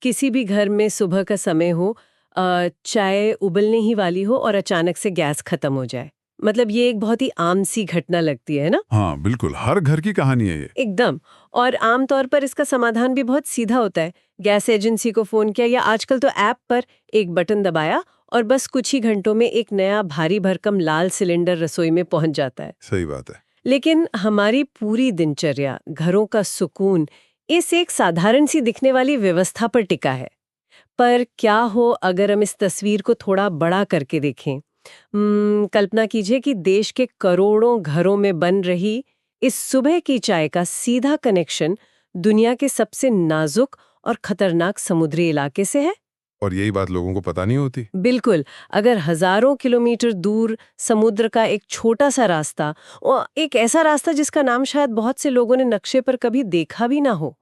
किसी भी घर में सुबह का समय हो, चाय उबलने ही वाली हो और अचानक से गैस खत्म हो जाए। मतलब ये एक बहुत ही आम सी घटना लगती है ना? हाँ बिल्कुल, हर घर की कहानी है ये। एकदम। और आम तौर पर इसका समाधान भी बहुत सीधा होता है। गैस एजेंसी को फोन किया या आजकल तो ऐप पर एक बटन दबाया और बस कुछ ही घंटों में एक नया भारी भरकम लाल सिलेंडर रसोई में पहुंच जाता है। सही बात है। लेकिन हमारी पूरी दिनचर्या, घरों का सुकून इस एक साधारण सी दिखने वाली व्यवस्था पर टिका है। पर क्या हो अगर हम इस तस्वीर को थोड़ा बड़ा करके देखें? कल्पना कीजिए कि देश के करोड़ों घरों में बन रही इस सुबह की चाय का सीधा कनेक्शन दुनिया के सबसे नाजुक और खतरनाक समुद्री इलाके से है। और यही बात लोगों को पता नहीं होती। बिल्कुल। अगर हजारों किलोमीटर दूर समुद्र का एक छोटा सा रास्ता, और एक ऐसा रास्ता जिसका नाम शायद बहुत से लोगों ने नक्शे पर कभी देखा भी ना हो,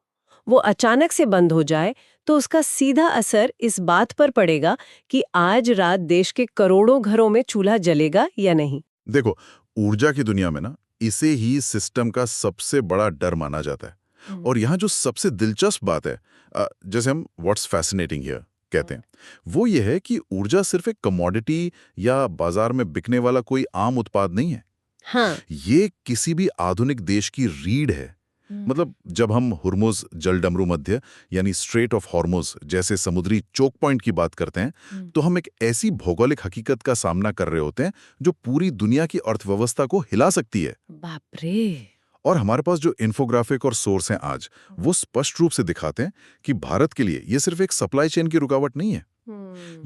वो अचानक से बंद हो जाए, तो उसका सीधा असर इस बात पर पड़ेगा कि आज रात देश के करोड़ों घरों में चूल्हा जलेगा या नहीं। देखो, ऊर्जा की दुनिया में ना इसे ही सिस्टम का सबसे बड़ा डर माना जाता है। और यहाँ जो सबसे दिलचस्प बात है, जैसे हम व्हाट्स फैसिनेटिंग हियर कहते हैं, वो ये है कि ऊर्जा सिर्फ एक कमोडिटी या बाजार में बिकने वाला कोई आम उत्पाद नहीं है। हाँ। ये किसी भी आधुनिक देश की रीढ़ है। मतलब जब हम हुर्मुज जलडमरू मध्य यानी स्ट्रेट ऑफ हॉर्मुज जैसे समुद्री चोक पॉइंट की बात करते हैं, तो हम एक ऐसी भौगोलिक हकीकत का सामना कर रहे होते हैं जो पूरी दुनिया की अर्थव्यवस्था को हिला सकती है। बाप रे। और हमारे पास जो इन्फोग्राफिक और सोर्स हैं आज, वो स्पष्ट रूप से दिखाते हैं कि भारत के लिए ये सिर्फ एक सप्लाई चेन की रुकावट नहीं है।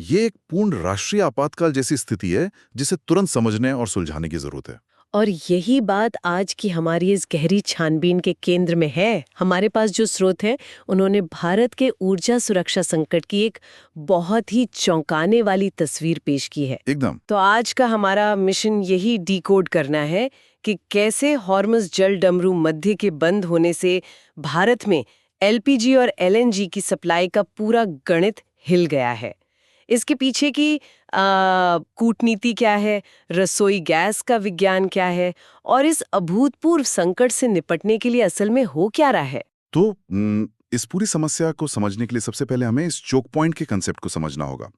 ये एक पूर्ण राष्ट्रीय आपातकाल जैसी स्थिति है जिसे तुरंत समझने और सुलझाने की जरूरत है। और यही बात आज की हमारी इस गहरी छानबीन के केंद्र में है। हमारे पास जो स्रोत है, उन्होंने भारत के ऊर्जा सुरक्षा संकट की एक बहुत ही चौंकाने वाली तस्वीर पेश की है। एकदम। तो आज का हमारा मिशन यही डिकोड करना है कि कैसे हॉर्मुज जल डमरू मध्य के बंद होने से भारत में एलपीजी और एलएनजी की सप्लाई का पूरा गणित हिल गया है। इसके पीछे की कूटनीति क्या है, रसोई गैस का विज्ञान क्या है, और इस अभूतपूर्व संकट से निपटने के लिए असल में हो क्या रहा है। तो इस पूरी समस्या को समझने के लिए सबसे पहले हमें इस चोक पॉइंट के कंसेप्ट को समझना होगा।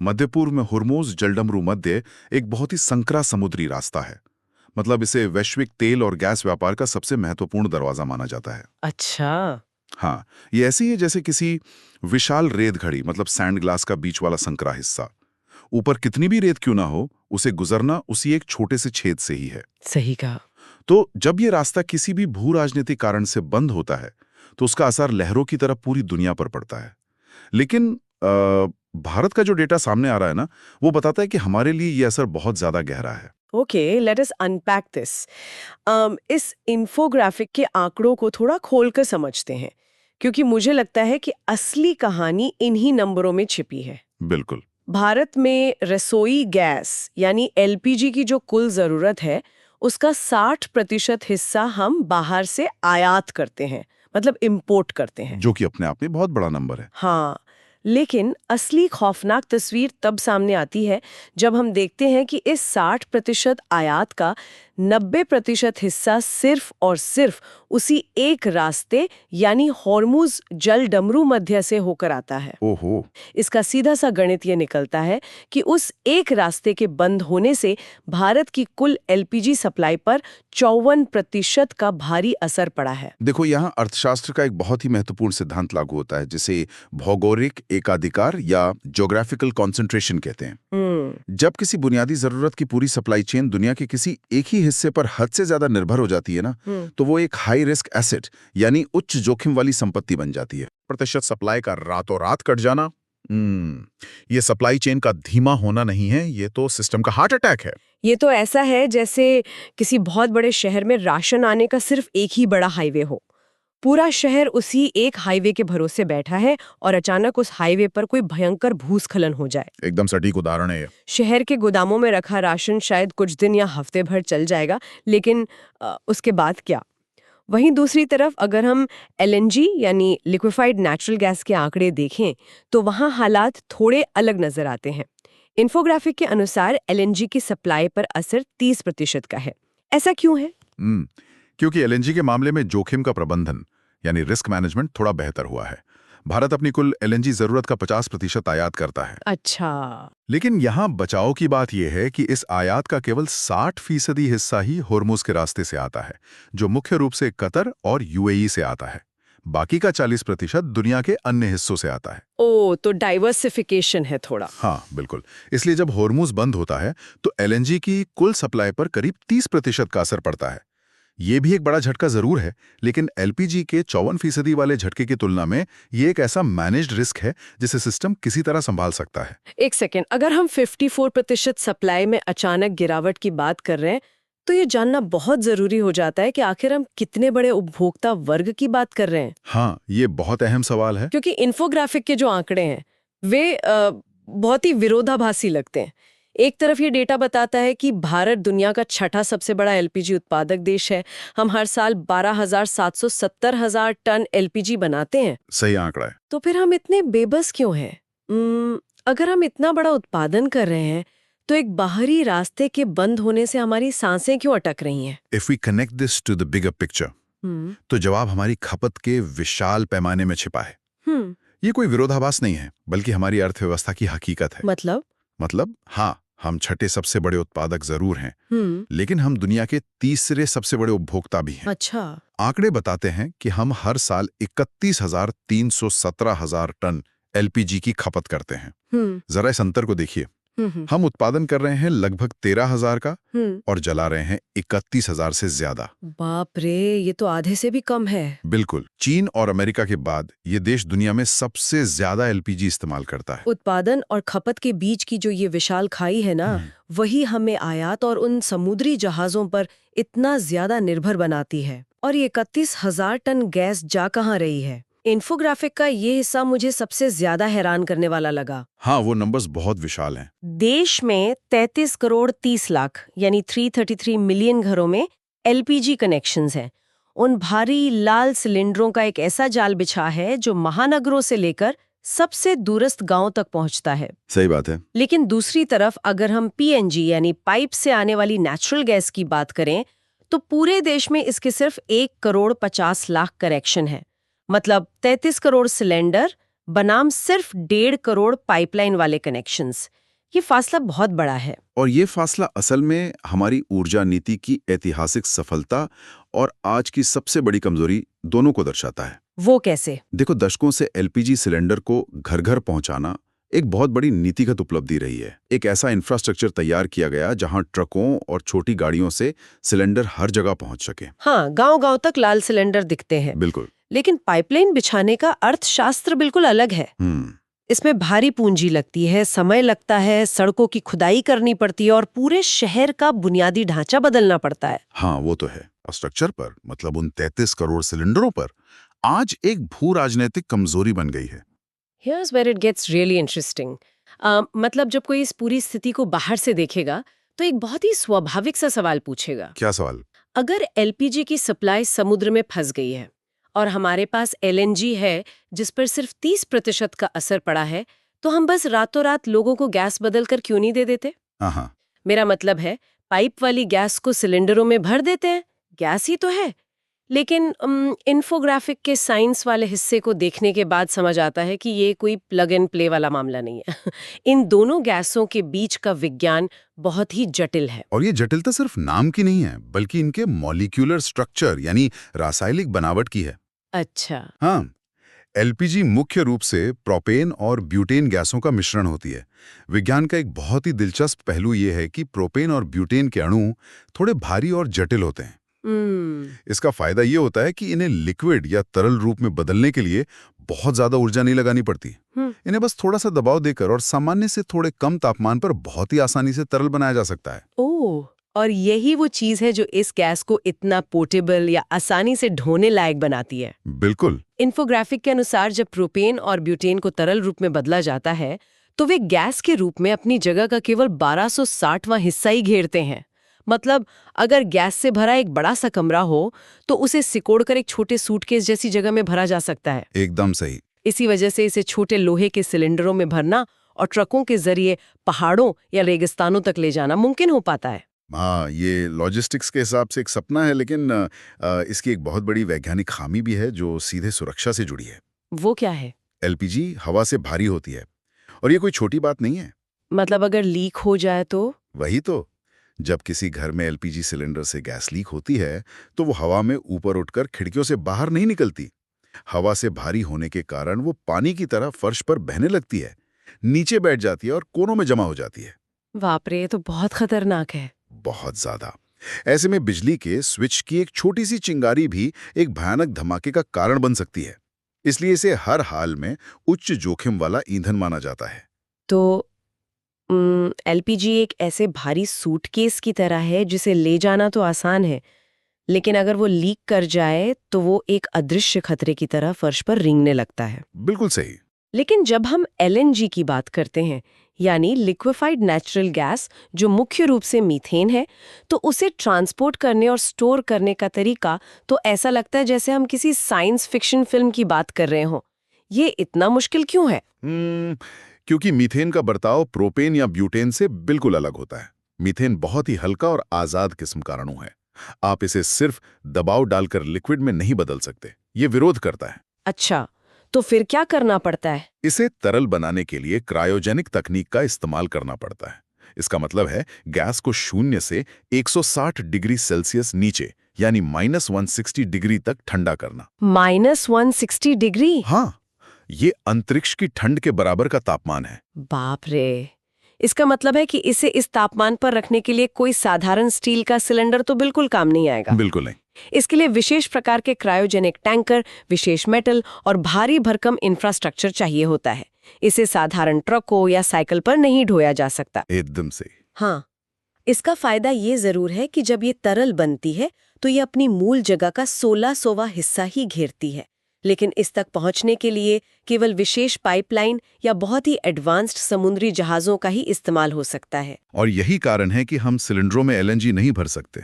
मध्य पूर्व में हुर्मुज जलडमरू मध्य एक बहुत ही संकरा समुद्री रास्ता है। मतलब इसे वैश्विक तेल और गैस व्यापार का सबसे महत्वपूर्ण दरवाजा माना जाता है। अच्छा। हाँ, ये ऐसी है जैसे किसी विशाल रेत घड़ी, मतलब सैंड ग्लास का बीच वाला संकरा हिस्सा। ऊपर कितनी भी रेत क्यों ना हो, उसे गुजरना उसी एक छोटे से छेद से ही है। सही कहा। तो जब ये रास्ता किसी भी भू राजनीतिक कारण से बंद होता है, तो उसका असर लहरों की तरह पूरी दुनिया पर पड़ता है। लेकिन भारत का जो डेटा सामने आ रहा है ना, वो बताता है कि हमारे लिए ये असर बहुत ज्यादा गहरा है। Okay, let us unpack this. इस इंफोग्राफिक के आंकड़ों को थोड़ा खोलकर समझते हैं, क्योंकि मुझे लगता है कि असली कहानी इन्हीं नंबरों में छिपी है। बिल्कुल। भारत में रसोई गैस यानी एलपीजी की जो कुल जरूरत है, उसका 60% हिस्सा हम बाहर से आयात करते हैं, मतलब इंपोर्ट करते हैं। जो कि अपने आप में बहुत बड़ा नंबर है। हाँ, लेकिन असली खौफनाक तस्वीर तब सामने आती है जब हम देखते हैं कि इस 60% आयात का 90% हिस्सा सिर्फ और सिर्फ उसी एक रास्ते यानी हॉर्मुज जल डमरू मध्य से होकर आता है। ओहो। इसका सीधा सा गणित ये निकलता है कि उस एक रास्ते के बंद होने से भारत की कुल एलपीजी सप्लाई पर 54% का भारी असर पड़ा है। देखो, यहाँ अर्थशास्त्र का एक बहुत ही महत्वपूर्ण सिद्धांत लागू होता है, जिसे भौगोलिक एकाधिकार या ज्योग्राफिकल कंसंट्रेशन कहते हैं। जब किसी बुनियादी जरूरत की पूरी सप्लाई चेन दुनिया के किसी एक ही हिस्से पर हद से ज्यादा निर्भर हो जाती है ना, तो वो एक हाई रिस्क एसेट यानी उच्च जोखिम वाली संपत्ति बन जाती है। प्रतिशत सप्लाई का रातों रात कट जाना, ये सप्लाई चेन का धीमा होना नहीं है, ये तो सिस्टम का हार्ट अटैक है। ये तो ऐसा है जैसे किसी बहुत बड़े शहर में राशन आने का सिर्फ एक ही बड़ा हाईवे हो। पूरा शहर उसी एक हाईवे के भरोसे बैठा है और अचानक उस हाईवे पर कोई भयंकर भूस्खलन हो जाए। एकदम सटीक उदाहरण है ये। शहर के गोदामों में रखा राशन शायद कुछ दिन या हफ्ते भर चल जाएगा, लेकिन उसके बाद क्या? वहीं दूसरी तरफ अगर हम एलएनजी यानी लिक्विफाइड नेचुरल गैस के आंकड़े देखें, तो वहां हालात थोड़े अलग नजर आते हैं। इन्फोग्राफिक के अनुसार एलएनजी की सप्लाई पर असर 30% का है। ऐसा क्यों है? क्योंकि एलएनजी के मामले में जोखिम का प्रबंधन यानी रिस्क मैनेजमेंट थोड़ा बेहतर हुआ है। भारत अपनी कुल एलएनजी जरूरत का 50% आयात करता है। अच्छा। लेकिन यहाँ बचाव की बात यह है कि इस आयात का केवल 60% हिस्सा ही होर्मुज के रास्ते से आता है, जो मुख्य रूप से कतर और यूएई से आता है। बाकी का 40% दुनिया के अन्य हिस्सों से आता है। ओ, तो डाइवर्सिफिकेशन है थोड़ा। हाँ बिल्कुल। इसलिए जब होर्मुज बंद होता है तो एलएनजी की कुल सप्लाई पर करीब 30% का असर पड़ता है। ये भी एक बड़ा झटका जरूर है, लेकिन एलपीजी के 54% वाले झटके की तुलना में ये एक ऐसा मैनेज्ड रिस्क है जिसे सिस्टम किसी तरह संभाल सकता है। एक सेकेंड, अगर हम 54% सप्लाई में अचानक गिरावट की बात कर रहे हैं, तो ये जानना बहुत जरूरी हो जाता है कि आखिर हम कितने बड़े उपभोक्ता वर्ग की बात कर रहे हैं। हाँ, ये बहुत अहम सवाल है। क्योंकि इन्फोग्राफिक के जो आंकड़े हैं वे बहुत ही विरोधाभासी लगते हैं। एक तरफ ये डेटा बताता है कि भारत दुनिया का छठा सबसे बड़ा एलपीजी उत्पादक देश है। हम हर साल 12,770 टन एलपीजी बनाते हैं। सही आंकड़ा है। तो फिर हम इतने बेबस क्यों हैं? अगर हम इतना बड़ा उत्पादन कर रहे हैं तो एक बाहरी रास्ते के बंद होने से हमारी सांसें क्यों अटक रही हैं? If we connect this to the bigger picture, तो जवाब हमारी खपत के विशाल पैमाने में छिपा है। ये कोई विरोधाभास नहीं है, बल्कि हमारी अर्थव्यवस्था की हकीकत है। मतलब हाँ, हम छठे सबसे बड़े उत्पादक जरूर हैं, लेकिन हम दुनिया के तीसरे सबसे बड़े उपभोक्ता भी हैं। अच्छा। आंकड़े बताते हैं कि हम हर साल 31,317 टन एलपीजी की खपत करते हैं। जरा इस अंतर को देखिए। हम उत्पादन कर रहे हैं लगभग 13,000 का और जला रहे हैं 31,000 से ज्यादा। बाप रे, ये तो आधे से भी कम है। बिल्कुल। चीन और अमेरिका के बाद ये देश दुनिया में सबसे ज्यादा एलपीजी इस्तेमाल करता है। उत्पादन और खपत के बीच की जो ये विशाल खाई है ना, वही हमें आयात और उन समुद्री जहाजों पर इतना ज्यादा निर्भर बनाती है। और ये 31,000 टन गैस जा कहाँ रही है? इन्फोग्राफिक का ये हिस्सा मुझे सबसे ज्यादा हैरान करने वाला लगा। हाँ, वो नंबर्स बहुत विशाल हैं। देश में 33 करोड़ 30 लाख यानी 333 मिलियन घरों में एलपीजी कनेक्शंस हैं। उन भारी लाल सिलेंडरों का एक ऐसा जाल बिछा है जो महानगरों से लेकर सबसे दूरस्थ गांव तक पहुंचता है। सही बात है। लेकिन दूसरी तरफ अगर हम पीएनजी यानी पाइप से आने वाली नेचुरल गैस की बात करें तो पूरे देश में इसके सिर्फ 1 करोड़ 50 लाख कनेक्शन है। मतलब 33 करोड़ सिलेंडर बनाम सिर्फ 1.5 करोड़ पाइपलाइन वाले कनेक्शंस। ये फासला बहुत बड़ा है। और ये फासला असल में हमारी ऊर्जा नीति की ऐतिहासिक सफलता और आज की सबसे बड़ी कमजोरी दोनों को दर्शाता है। वो कैसे? देखो, दशकों से एलपीजी सिलेंडर को घर घर पहुंचाना एक बहुत बड़ी नीतिगत उपलब्धि रही है। एक ऐसा इंफ्रास्ट्रक्चर तैयार किया गया जहां ट्रकों और छोटी गाड़ियों से सिलेंडर हर जगह पहुंच सके। हाँ, गांव-गांव तक लाल सिलेंडर दिखते हैं। बिल्कुल। लेकिन पाइपलाइन बिछाने का अर्थशास्त्र बिल्कुल अलग है। इसमें भारी पूंजी लगती है, समय लगता है, सड़कों की खुदाई करनी पड़ती है और पूरे शहर का बुनियादी ढांचा बदलना पड़ता है। हाँ, वो तो है। स्ट्रक्चर पर, मतलब उन 33 करोड़ सिलेंडरों पर आज एक भू राजनीतिक कमजोरी बन गई है। Here's where it gets really interesting. मतलब जब कोई इस पूरी स्थिति को बाहर से देखेगा तो एक बहुत ही स्वाभाविक सा सवाल पूछेगा। क्या सवाल? अगर एलपीजी की सप्लाई समुद्र में फंस गई है और हमारे पास एलएनजी है जिस पर सिर्फ 30% का असर पड़ा है, तो हम बस रातों रात लोगों को गैस बदल कर क्यों नहीं दे देते? हाँ। मेरा मतलब है, पाइप वाली गैस को सिलेंडरों में भर देते हैं, गैस ही तो है। लेकिन इन्फोग्राफिक के साइंस वाले हिस्से को देखने के बाद समझ आता है कि ये कोई प्लग एंड प्ले वाला मामला नहीं है। इन दोनों गैसों के बीच का विज्ञान बहुत ही जटिल है। और ये जटिलता सिर्फ नाम की नहीं है, बल्कि इनके मॉलिक्यूलर स्ट्रक्चर यानी रासायनिक बनावट की है। अच्छा। हाँ, एलपीजी मुख्य रूप से प्रोपेन और ब्यूटेन गैसों का मिश्रण होती है। विज्ञान का एक बहुत ही दिलचस्प पहलू ये है कि प्रोपेन और ब्यूटेन के अणु थोड़े भारी और जटिल होते हैं। इसका फायदा ये होता है कि इन्हें लिक्विड या तरल रूप में बदलने के लिए बहुत ज्यादा ऊर्जा नहीं लगानी पड़ती। इन्हें बस थोड़ा सा दबाव देकर और सामान्य से थोड़े कम तापमान पर बहुत ही आसानी से तरल बनाया जा सकता है। ओह, और यही वो चीज है जो इस गैस को इतना पोर्टेबल या आसानी से ढोने लायक बनाती है। बिल्कुल। इन्फोग्राफिक के अनुसार जब प्रोपेन और ब्यूटेन को तरल रूप में बदला जाता है तो वे गैस के रूप में अपनी जगह का केवल 1260वां हिस्सा ही घेरते हैं। मतलब अगर गैस से भरा एक बड़ा सा कमरा हो तो उसे सिकोड़कर एक छोटे सूटकेस जैसी जगह में भरा जा सकता है। एकदम सही। इसी वजह से इसे छोटे लोहे के सिलेंडरों में भरना और ट्रकों के जरिए पहाड़ों या रेगिस्तानों तक ले जाना मुमकिन हो पाता है। हाँ, ये लॉजिस्टिक्स के हिसाब से एक सपना है, लेकिन इसकी एक बहुत बड़ी वैज्ञानिक खामी भी है जो सीधे सुरक्षा से जुड़ी है। वो क्या है? एलपीजी हवा से भारी होती है और ये कोई छोटी बात नहीं है। मतलब अगर लीक हो जाए तो? वही तो, जब किसी घर में एलपीजी सिलेंडर से गैस लीक होती है तो वो हवा में ऊपर उठकर खिड़कियों से बाहर नहीं निकलती। हवा से भारी होने के कारण वो पानी की तरह फर्श पर बहने लगती है, नीचे बैठ जाती है और कोनों में जमा हो जाती है। बाप रे, ये तो बहुत खतरनाक है। बहुत ज्यादा। ऐसे में बिजली के स्विच की एक छोटी सी चिंगारी भी एक भयानक धमाके का कारण बन सकती है। इसलिए इसे हर हाल में उच्च जोखिम वाला ईंधन माना जाता है। तो एलपीजी एक ऐसे भारी सूटकेस की तरह है जिसे ले जाना तो आसान है, लेकिन अगर वो लीक कर जाए तो वो एक अदृश्य खतरे की तरह फर्श पर रेंगने लगता है। बिल्कुल सही। लेकिन जब हम एलएनजी की बात करते हैं, यानी लिक्विफाइड नेचुरल गैस, जो मुख्य रूप से मीथेन है, तो उसे ट्रांसपोर्ट करने और स्टोर करने का तरीका तो ऐसा लगता है जैसे हम किसी साइंस फिक्शन फिल्म की बात कर रहे हों। ये इतना मुश्किल क्यों है? क्योंकि मीथेन का बर्ताव प्रोपेन या ब्यूटेन से बिल्कुल अलग होता है। मीथेन बहुत ही हल्का और आजाद किस्म का अणु है। आप इसे सिर्फ दबाव डालकर लिक्विड में नहीं बदल सकते, ये विरोध करता है। अच्छा, तो फिर क्या करना पड़ता है? इसे तरल बनाने के लिए क्रायोजेनिक तकनीक का इस्तेमाल करना पड़ता है। इसका मतलब है गैस को 0 से 160 डिग्री सेल्सियस नीचे यानी -160 डिग्री तक ठंडा करना। -160 डिग्री? हाँ, ये अंतरिक्ष की ठंड के बराबर का तापमान है। बाप रे! इसका मतलब है कि इसे इस तापमान पर रखने के लिए कोई साधारण स्टील का सिलेंडर तो बिल्कुल काम नहीं आएगा। बिल्कुल नहीं। इसके लिए विशेष प्रकार के क्रायोजेनिक टैंकर, विशेष मेटल और भारी भरकम इंफ्रास्ट्रक्चर चाहिए होता है। इसे साधारण ट्रकों या साइकिल पर नहीं ढोया जा सकता। एकदम से। हाँ, इसका फायदा ये जरूर है कि जब ये तरल बनती है तो ये अपनी मूल जगह का 16वां हिस्सा ही घेरती है, लेकिन इस तक पहुंचने के लिए केवल विशेष पाइपलाइन या बहुत ही एडवांस्ड समुद्री जहाज़ों का ही इस्तेमाल हो सकता है। और यही कारण है कि हम सिलेंडरों में एलएनजी नहीं भर सकते।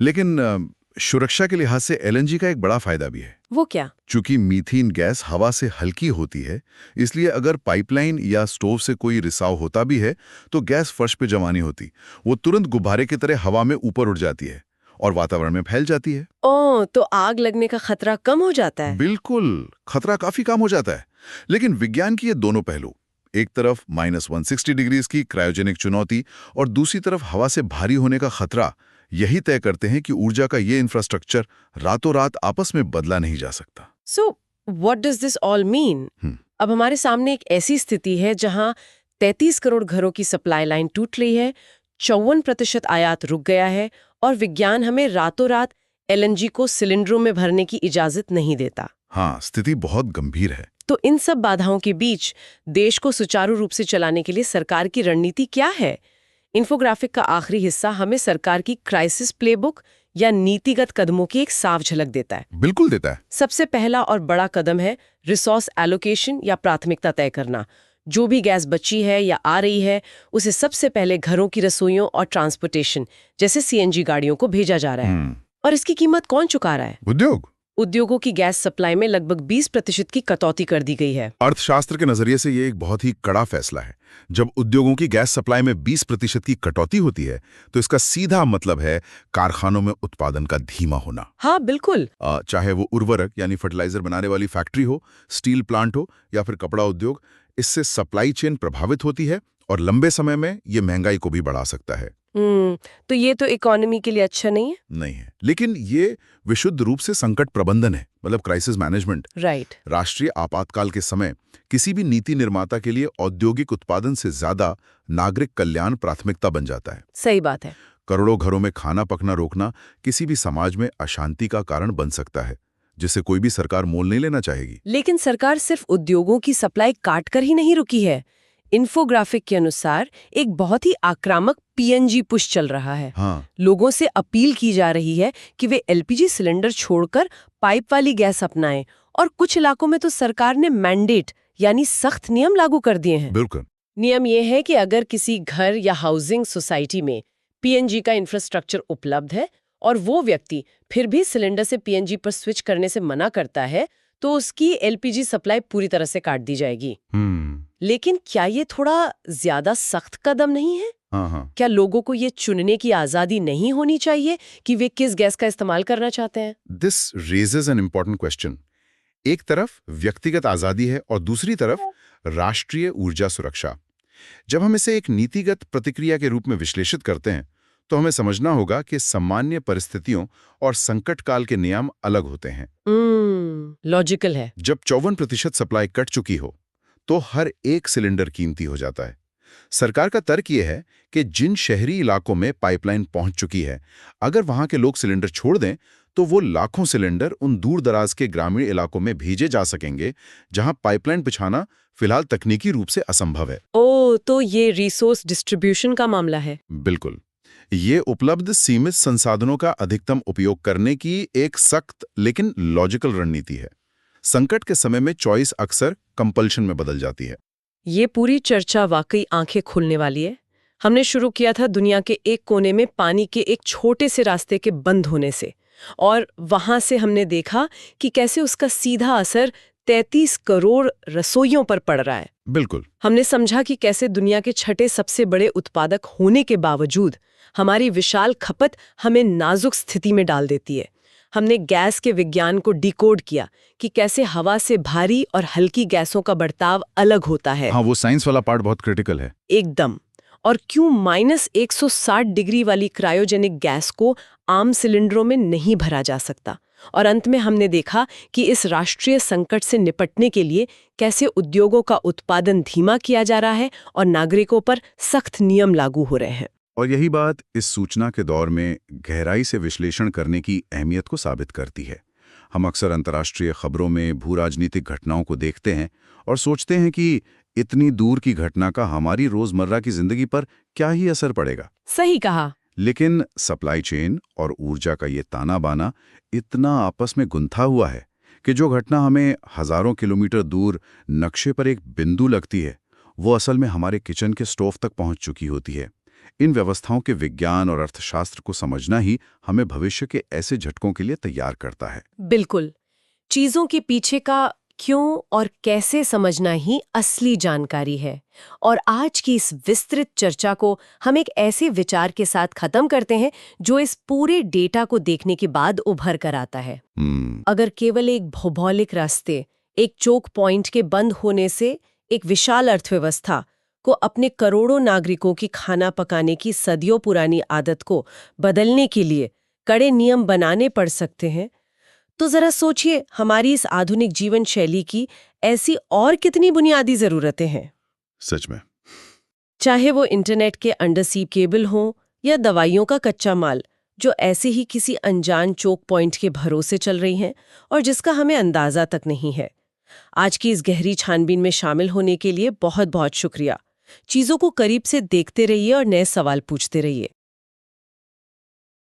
लेकिन सुरक्षा के लिहाज से एलएनजी का एक बड़ा फायदा भी है। वो क्या? चूंकि मीथेन गैस हवा से हल्की होती है, इसलिए अगर पाइपलाइन या स्टोव से कोई रिसाव होता भी है तो गैस फर्श पे जमा नहीं होती। वो तुरंत गुब्बारे की तरह हवा में ऊपर उठ जाती है और वातावरण में फैल जाती है। ओह, तो आग लगने का खतरा कम हो जाता है। बिल्कुल, खतरा काफी कम हो जाता है। लेकिन विज्ञान की ये दोनों पहलू, एक तरफ -160 डिग्री की क्रायोजेनिक चुनौती और दूसरी तरफ हवा से भारी होने का खतरा, यही तय करते हैं कि ऊर्जा का ये इंफ्रास्ट्रक्चर रातों रात आपस में बदला नहीं जा सकता। So what does this all mean? अब हमारे सामने एक ऐसी स्थिति है जहां 33 करोड़ घरों की सप्लाई लाइन टूट रही है, 54% आयात रुक गया है और विज्ञान हमें रातों रात एलएनजी को सिलेंडरों में भरने की इजाजत नहीं देता। हाँ, स्थिति बहुत गंभीर है। तो इन सब बाधाओं के बीच देश को सुचारू रूप से चलाने के लिए सरकार की रणनीति क्या है? इन्फोग्राफिक का आखिरी हिस्सा हमें सरकार की क्राइसिस प्लेबुक या नीतिगत कदमों की एक साफ झलक देता है। बिल्कुल देता है। सबसे पहला और बड़ा कदम है रिसोर्स एलोकेशन या प्राथमिकता तय करना। जो भी गैस बची है या आ रही है, उसे सबसे पहले घरों की रसोइयों और ट्रांसपोर्टेशन जैसे सीएनजी गाड़ियों को भेजा जा रहा है। और इसकी कीमत कौन चुका रहा है? उद्योग। उद्योगों की गैस सप्लाई में लगभग 20% की कटौती कर दी गई है। अर्थशास्त्र के नजरिए से ये एक बहुत ही कड़ा फैसला है। जब उद्योगों की गैस सप्लाई में 20% की कटौती होती है तो इसका सीधा मतलब है कारखानों में उत्पादन का धीमा होना। हाँ, बिल्कुल। चाहे वो उर्वरक यानी फर्टिलाइजर बनाने वाली फैक्ट्री हो, स्टील प्लांट हो या फिर कपड़ा उद्योग, इससे सप्लाई चेन प्रभावित होती है और लंबे समय में ये महंगाई को भी बढ़ा सकता है। तो ये तो इकोनॉमी के लिए अच्छा नहीं है। नहीं है, लेकिन ये विशुद्ध रूप से संकट प्रबंधन है, मतलब क्राइसिस मैनेजमेंट। राइट। राष्ट्रीय आपातकाल के समय किसी भी नीति निर्माता के लिए औद्योगिक उत्पादन से ज्यादा नागरिक कल्याण प्राथमिकता बन जाता है। सही बात है। करोड़ों घरों में खाना पकना रोकना किसी भी समाज में अशांति का कारण बन सकता है, जिसे कोई भी सरकार मोल नहीं लेना चाहेगी। लेकिन सरकार सिर्फ उद्योगों की सप्लाई काट कर ही नहीं रुकी है। इन्फोग्राफिक के अनुसार एक बहुत ही आक्रामक पीएनजी पुश चल रहा है। हाँ। लोगों से अपील की जा रही है कि वे एलपीजी सिलेंडर छोड़कर पाइप वाली गैस अपनाएं, और कुछ इलाकों में तो सरकार ने मैंडेट यानी सख्त नियम लागू कर दिए हैं। बिल्कुल। नियम यह है कि अगर किसी घर या हाउसिंग सोसाइटी में पीएनजी का इंफ्रास्ट्रक्चर उपलब्ध है और वो व्यक्ति फिर भी सिलेंडर से पीएनजी पर स्विच करने से मना करता है, तो उसकी एलपीजी सप्लाई पूरी तरह से काट दी जाएगी। लेकिन क्या ये थोड़ा ज्यादा सख्त कदम नहीं है? हाँ। क्या लोगों को ये चुनने की आजादी नहीं होनी चाहिए कि वे किस गैस का इस्तेमाल करना चाहते हैं? This raises an important question. एक तरफ व्यक्तिगत आजादी है और दूसरी तरफ राष्ट्रीय ऊर्जा सुरक्षा। जब हम इसे एक नीतिगत प्रतिक्रिया के रूप में विश्लेषित करते हैं तो हमें समझना होगा कि सामान्य परिस्थितियों और संकट काल के नियम अलग होते हैं। लॉजिकल है। जब 54% सप्लाई कट चुकी हो तो हर एक सिलेंडर कीमती हो जाता है। सरकार का तर्क यह है कि जिन शहरी इलाकों में पाइपलाइन पहुंच चुकी है, अगर वहां के लोग सिलेंडर छोड़ दें तो वो लाखों सिलेंडर उन दूर दराज के ग्रामीण इलाकों में भेजे जा सकेंगे जहां पाइपलाइन बिछाना फिलहाल तकनीकी रूप से असंभव है। तो ये रिसोर्स डिस्ट्रीब्यूशन का मामला है। बिल्कुल, ये उपलब्ध सीमित संसाधनों का अधिकतम उपयोग करने की एक सख्त लेकिन लॉजिकल रणनीति है। संकट के समय में चॉइस अक्सर कंपल्शन में बदल जाती है। ये पूरी चर्चा वाकई आंखें खोलने वाली है। हमने शुरू किया था दुनिया के एक कोने में पानी के एक छोटे से रास्ते के बंद होने से, और वहां से हमने देखा कि कैसे उसका सीधा असर 33 करोड़ रसोइयों पर पड़ रहा है। बिल्कुल। हमने समझा कि कैसे दुनिया के छठे सबसे बड़े उत्पादक होने के बावजूद हमारी विशाल खपत हमें नाजुक स्थिति में डाल देती है। हमने गैस के विज्ञान को डिकोड किया कि कैसे हवा से भारी और हल्की गैसों का बर्ताव अलग होता है। हाँ, वो साइंस वाला पार्ट बहुत क्रिटिकल है। एकदम। और क्यों -160 डिग्री वाली क्रायोजेनिक गैस को आम सिलेंडरों में नहीं भरा जा सकता। और अंत में हमने देखा कि इस राष्ट्रीय संकट से निपटने के लिए कैसे उद्योगों का उत्पादन धीमा किया जा रहा है और नागरिकों पर सख्त नियम लागू हो रहे हैं। और यही बात इस सूचना के दौर में गहराई से विश्लेषण करने की अहमियत को साबित करती है। हम अक्सर अंतर्राष्ट्रीय खबरों में भू राजनीतिक घटनाओं को देखते हैं और सोचते हैं कि इतनी दूर की घटना का हमारी रोजमर्रा की जिंदगी पर क्या ही असर पड़ेगा। सही कहा। लेकिन सप्लाई चेन और ऊर्जा का ये ताना बाना इतना आपस में गुंथा हुआ है कि जो घटना हमें हजारों किलोमीटर दूर नक्शे पर एक बिंदु लगती है, वो असल में हमारे किचन के स्टोव तक पहुंच चुकी होती है। इन व्यवस्थाओं के विज्ञान और अर्थशास्त्र को समझना ही हमें भविष्य के ऐसे झटकों के लिए तैयार करता है। बिल्कुल। चीजों के पीछे का क्यों और कैसे समझना ही असली जानकारी है। और आज की इस विस्तृत चर्चा को हम एक ऐसे विचार के साथ खत्म करते हैं जो इस पूरे डेटा को देखने के बाद उभर कर आता है। अगर केवल एक भौगोलिक रास्ते, एक चोक पॉइंट के बंद होने से एक विशाल अर्थव्यवस्था को अपने करोड़ों नागरिकों की खाना पकाने की सदियों पुरानी आदत को बदलने के लिए कड़े नियम बनाने पड़ सकते हैं, तो जरा सोचिए हमारी इस आधुनिक जीवन शैली की ऐसी और कितनी बुनियादी जरूरतें हैं। सच में। चाहे वो इंटरनेट के अंडरसी केबल हो या दवाइयों का कच्चा माल, जो ऐसे ही किसी अनजान चोक पॉइंट के भरोसे चल रही हैं और जिसका हमें अंदाजा तक नहीं है। आज की इस गहरी छानबीन में शामिल होने के लिए बहुत बहुत शुक्रिया। चीजों को करीब से देखते रहिए और नए सवाल पूछते रहिए।